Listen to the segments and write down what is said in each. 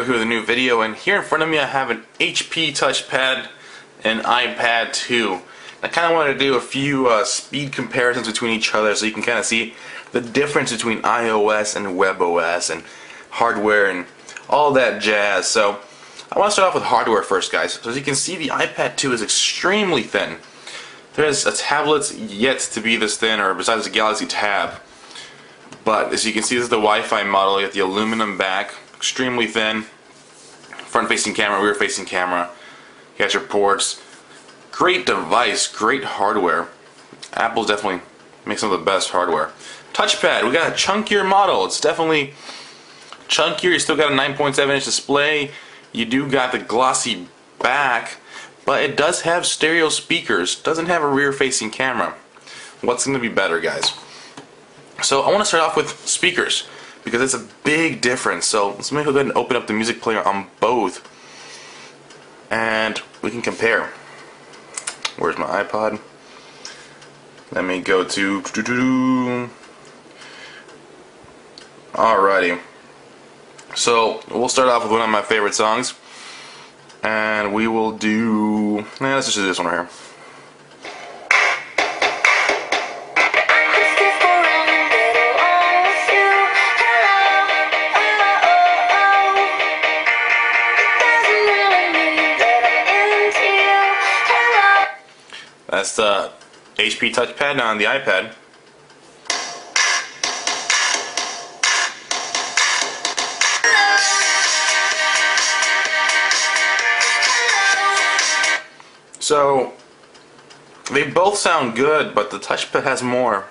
here with a new video, and here in front of me I have an HP touchpad and iPad 2. I kind of wanted to do a few speed comparisons between each other so you can kind of see the difference between iOS and WebOS and hardware and all that jazz. So I want to start off with hardware first, guys. So as you can see, the iPad 2 is extremely thin. There's a tablet yet to be this thin, or besides the Galaxy Tab. But as you can see, this is the Wi-Fi model. You have the aluminum back, extremely thin, front-facing camera, rear-facing camera. You got your ports. Great device, great hardware. Apple's definitely makes some of the best hardware. Touchpad, we got a chunkier model. It's definitely chunkier. You still got a 9.7-inch display. You do got the glossy back, but it does have stereo speakers. Doesn't have a rear-facing camera. What's going to be better, guys? So I want to start off with speakers because it's a big difference. So let's go ahead and open up the music player on both, and we can compare. Where's my iPod? Let me go to. Alrighty. So we'll start off with one of my favorite songs, and we will do. Let's just do this one right here. That's the HP touchpad on the iPad. So they both sound good, but the touchpad has more.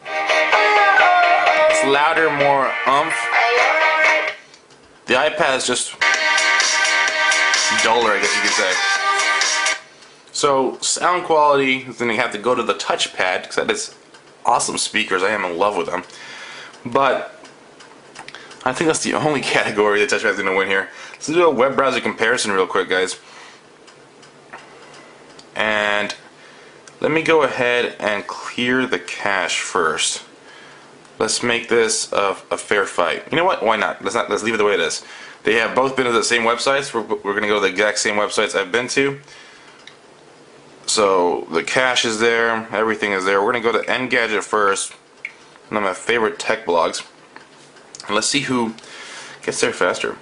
It's louder, more oomph. The iPad is just duller, I guess you could say. So sound quality, then you have to go to the touchpad because that is awesome speakers. I am in love with them. But I think that's the only category the touchpad is going to win here. Let's do a web browser comparison real quick, guys. And let me go ahead and clear the cache first. Let's make this a fair fight. You know what? Why not? Let's leave it the way it is. They have both been to the same websites. We're going to go to the exact same websites I've been to. So the cache is there, everything is there. We're going to go to Engadget first, one of my favorite tech blogs. And let's see who gets there faster.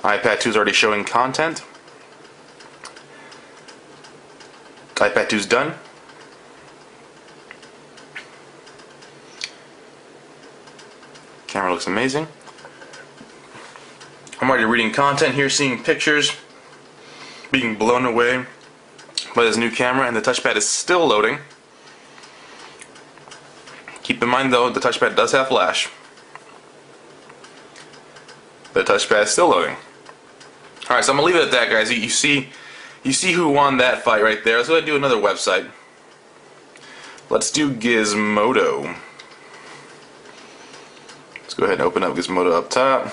iPad 2 is already showing content. iPad 2 is done. Camera looks amazing. I'm already reading content here, seeing pictures, being blown away by this new camera, and the touchpad is still loading. Keep in mind though, the touchpad does have flash. The touchpad is still loading. Alright, so I'm going to leave it at that, guys. You see who won that fight right there. Let's go ahead and do another website. Let's do Gizmodo. Let's go ahead and open up Gizmodo up top.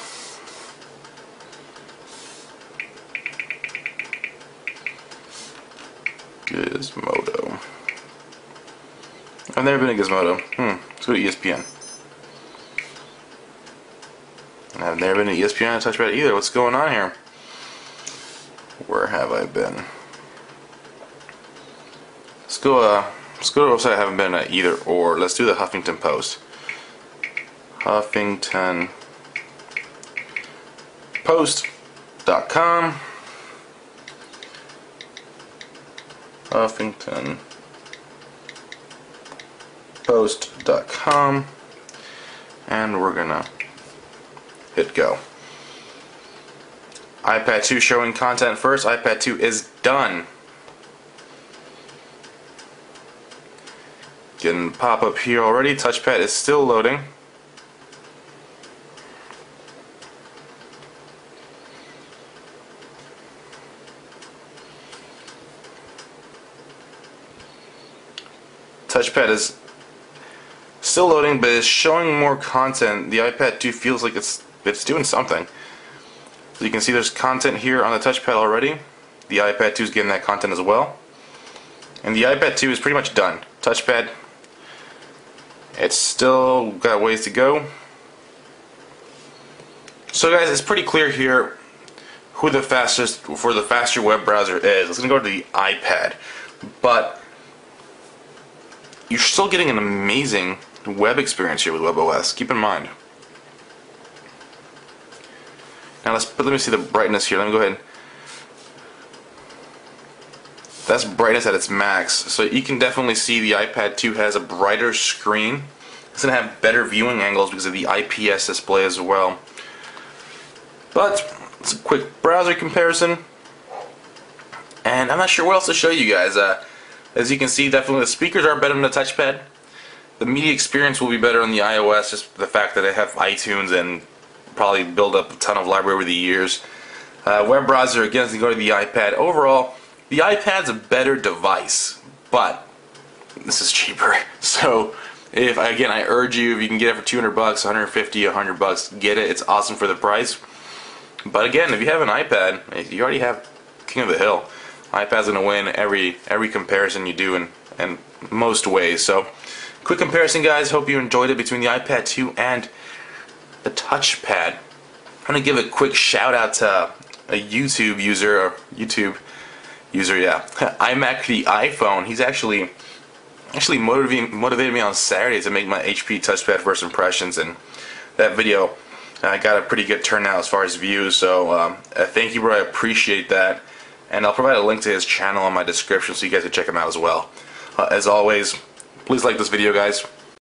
Gizmodo. I've never been to Gizmodo. Let's go to ESPN. I've never been to ESPN on a touchpad either. What's going on here? Where have I been? Let's go to a website I haven't been at either or. Let's do the Huffington Post. HuffingtonPost.com. HuffingtonPost.com, and we're gonna hit go. iPad 2 showing content first. iPad 2 is done. Getting pop up here already. Touchpad is still loading. Touchpad is still loading, but it's showing more content. The iPad 2 feels like it's doing something. So you can see there's content here on the touchpad already. The iPad 2 is getting that content as well. And the iPad 2 is pretty much done. Touchpad It's still got ways to go. So guys, it's pretty clear here who the faster web browser is. It's going to go to the iPad, but you're still getting an amazing web experience here with WebOS. Keep in mind. Now let me see the brightness here. Let me go ahead. That's brightness at its max. So you can definitely see the iPad 2 has a brighter screen. It's going to have better viewing angles because of the IPS display as well. But it's a quick browser comparison. And I'm not sure what else to show you guys. As you can see, definitely the speakers are better than the touchpad. The media experience will be better on the iOS, just the fact that I have iTunes and probably build up a ton of library over the years. Web browser, again, is going to go to the iPad. Overall, the iPad's a better device, but this is cheaper. So, I urge you, if you can get it for 200 bucks, 150, 100 bucks, get it. It's awesome for the price. But again, if you have an iPad, you already have King of the Hill. iPad's going to win every comparison you do in most ways. So, quick comparison, guys. Hope you enjoyed it between the iPad 2 and the touchpad. I'm going to give a quick shout out to a YouTube user, yeah, iMac the iPhone. He's actually motivated me on Saturday to make my HP touchpad first impressions, and that video got a pretty good turnout as far as views. So thank you, bro. I appreciate that, and I'll provide a link to his channel in my description so you guys can check him out as well. As always, please like this video, guys.